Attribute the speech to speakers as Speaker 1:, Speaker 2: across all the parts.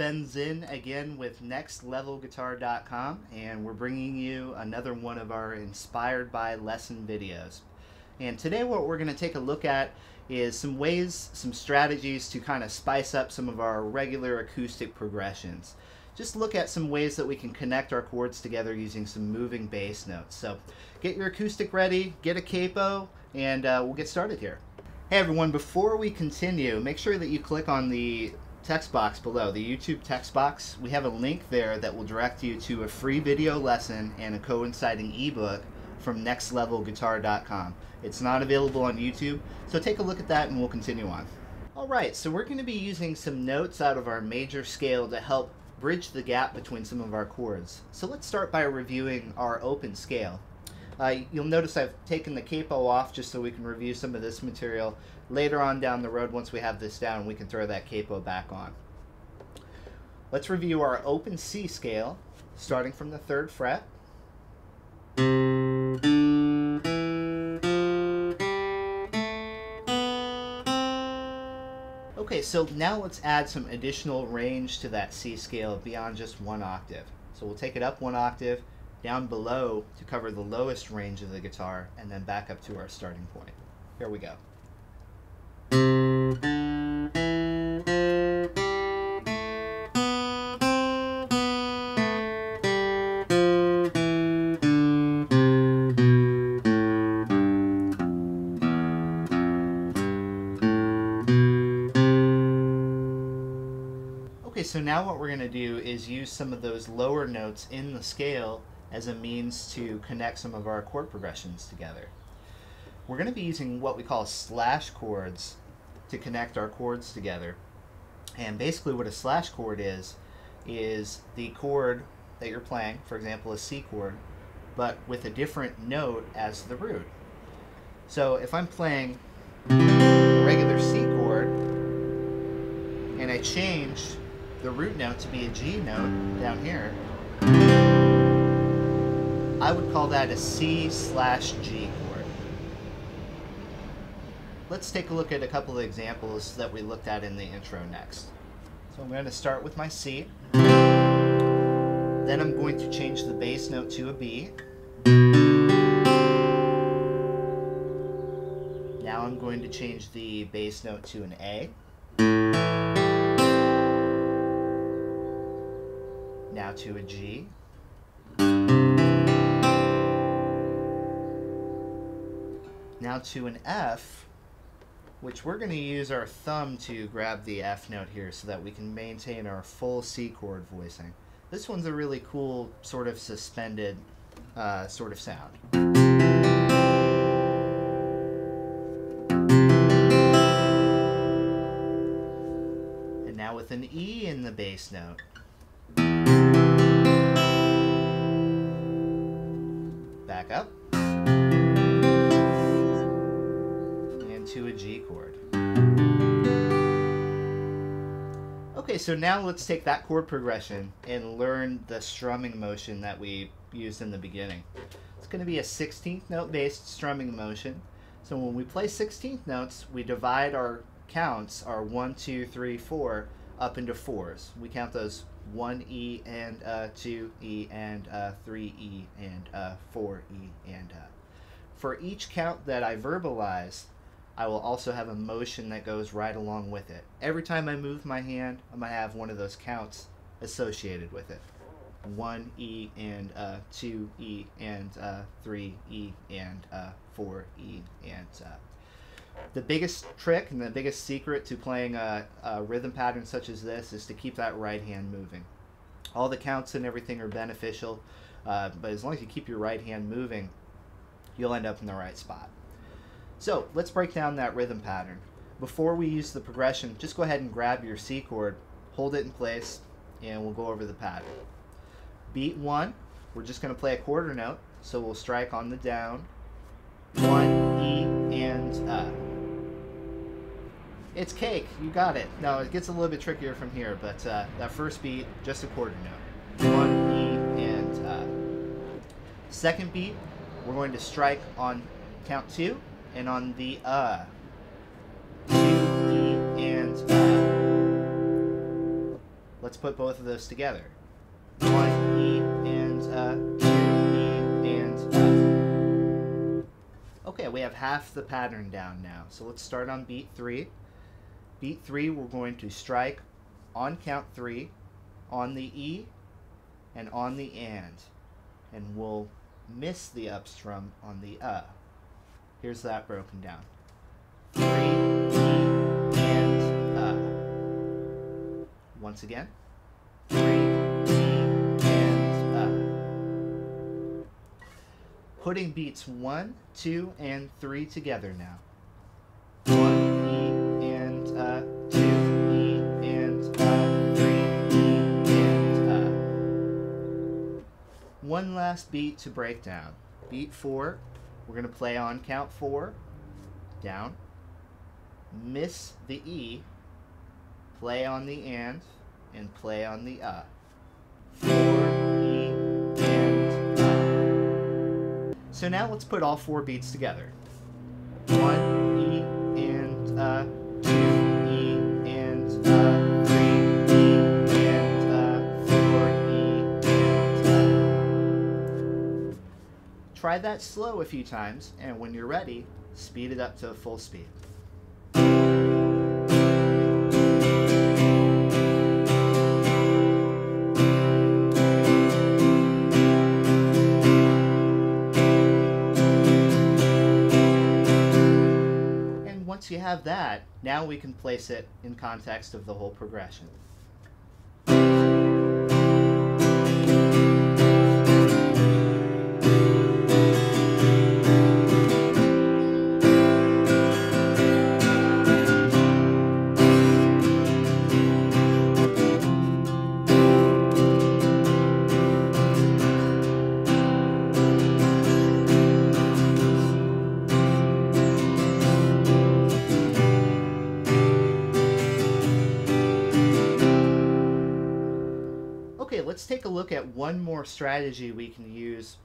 Speaker 1: Ben Zinn again with nextlevelguitar.com, and we're bringing you another one of our Inspired by lesson videos. And today what we're going to take a look at is some ways, some strategies to kind of spice up some of our regular acoustic progressions. Just look at some ways that we can connect our chords together using some moving bass notes. So get your acoustic ready, get a capo, and we'll get started here. Hey everyone, before we continue, make sure that you click on the text box below, the YouTube text box. We have a link there that will direct you to a free video lesson and a coinciding ebook from nextlevelguitar.com. It's not available on YouTube, so take a look at that and we'll continue on. Alright, so we're going to be using some notes out of our major scale to help bridge the gap between some of our chords. So let's start by reviewing our open scale. You'll notice I've taken the capo off just so we can review some of this material. Later on down the road, once we have this down, we can throw that capo back on. Let's review our open C scale, starting from the 3rd fret. Okay, so now let's add some additional range to that C scale beyond just 1 octave. So we'll take it up 1 octave, down below to cover the lowest range of the guitar, and then back up to our starting point. Here we go. Okay, so now what we're going to do is use some of those lower notes in the scale as a means to connect some of our chord progressions together. We're going to be using what we call slash chords to connect our chords together. And basically what a slash chord is the chord that you're playing, for example a C chord, but with a different note as the root. So if I'm playing a regular C chord and I change the root note to be a G note down here, I would call that a C/G chord. Let's take a look at a couple of examples that we looked at in the intro next. So I'm going to start with my C. Then I'm going to change the bass note to a B. Now I'm going to change the bass note to an A. Now to a G. Now to an F, which we're going to use our thumb to grab the F note here so that we can maintain our full C chord voicing. This one's a really cool sort of suspended sort of sound. And now with an E in the bass note. Back up. To a G chord. Okay, so now let's take that chord progression and learn the strumming motion that we used in the beginning. It's going to be a 16th note based strumming motion. So when we play 16th notes, we divide our counts, our 1, 2, 3, 4, up into 4s. We count those 1 E and 2 E and 3 E and 4 E and For each count that I verbalize, I will also have a motion that goes right along with it. Every time I move my hand, I'm going to have one of those counts associated with it. 1 E and 2 E and 3 E and 4 E and The biggest trick and the biggest secret to playing a rhythm pattern such as this is to keep that right hand moving. All the counts and everything are beneficial, but as long as you keep your right hand moving, you'll end up in the right spot. So let's break down that rhythm pattern. Before we use the progression, just go ahead and grab your C chord, hold it in place, and we'll go over the pattern. Beat 1, we're just going to play a quarter note, so we'll strike on the down, 1, E, and It's cake, you got it. Now it gets a little bit trickier from here, but that first beat, just a quarter note. 1, E, and Second beat, we're going to strike on count 2, and on the 2, E, and Let's put both of those together. 1 E and 2 E and Okay, we have half the pattern down now. So let's start on beat 3. Beat 3, we're going to strike on count 3 on the E and on the and we'll miss the up strum on the Here's that broken down. 3 E and Once again. 3 E and Putting beats 1, 2, and 3 together now. 1 E and 2 E and 3 E and One last beat to break down. Beat 4, we're going to play on count 4, down, miss the E, play on the and play on the 4 E and So now let's put all 4 beats together. 1 E and 2 E and 3 E and 4 E and Try that slow a few times, and when you're ready, speed it up to full speed. Once you have that, now we can place it in context of the whole progression. Okay, let's take a look at one more strategy we can use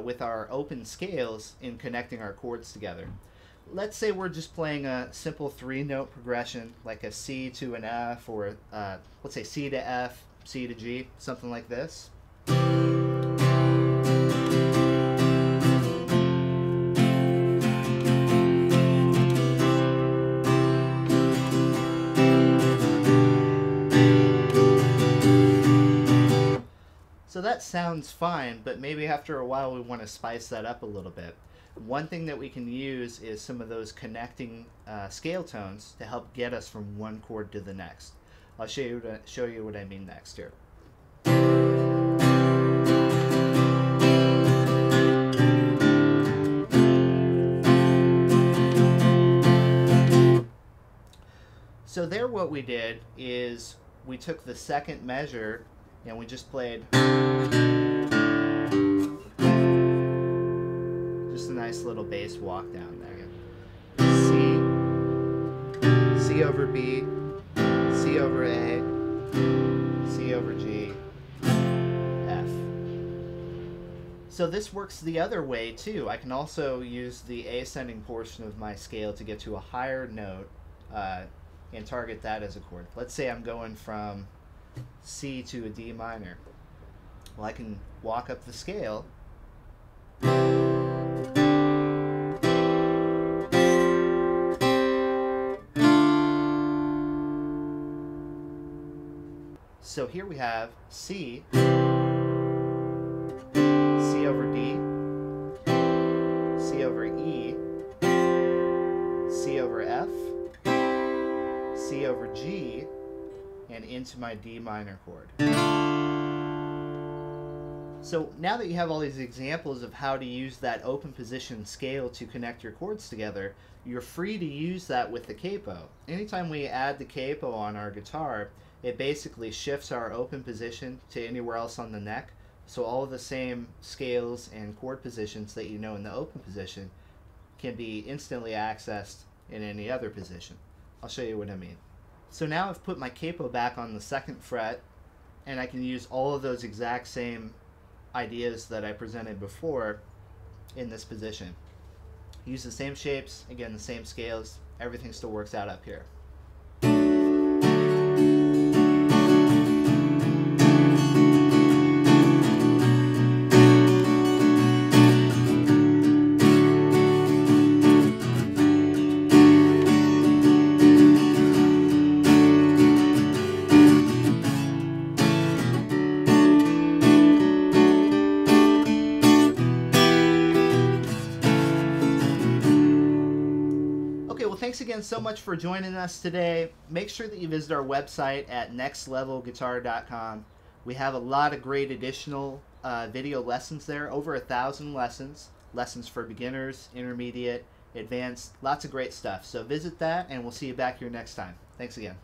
Speaker 1: with our open scales in connecting our chords together. Let's say we're just playing a simple 3-note progression, like a C to an F, or let's say C to F, C to G, something like this. So that sounds fine, but maybe after a while we want to spice that up a little bit. One thing that we can use is some of those connecting scale tones to help get us from one chord to the next. I'll show you what I mean next here. So there what we did is we took the second measure and we just played just a nice little bass walk down there. C over B, C over A, C over G, F. So this works the other way too. I can also use the ascending portion of my scale to get to a higher note and target that as a chord. Let's say I'm going from C to a D minor. Well, I can walk up the scale so here we have C, C over D, C over E, C over F, C over G, and into my D minor chord. So now that you have all these examples of how to use that open position scale to connect your chords together, you're free to use that with the capo. Anytime we add the capo on our guitar, it basically shifts our open position to anywhere else on the neck. So all of the same scales and chord positions that you know in the open position can be instantly accessed in any other position. I'll show you what I mean. So now I've put my capo back on the 2nd fret, and I can use all of those exact same ideas that I presented before in this position. Use the same shapes, again the same scales, everything still works out up here. thanks again so much for joining us today. Make sure that you visit our website at nextlevelguitar.com. We have a lot of great additional video lessons there, over 1,000 lessons. Lessons for beginners, intermediate, advanced, lots of great stuff. So visit that, and we'll see you back here next time. Thanks again.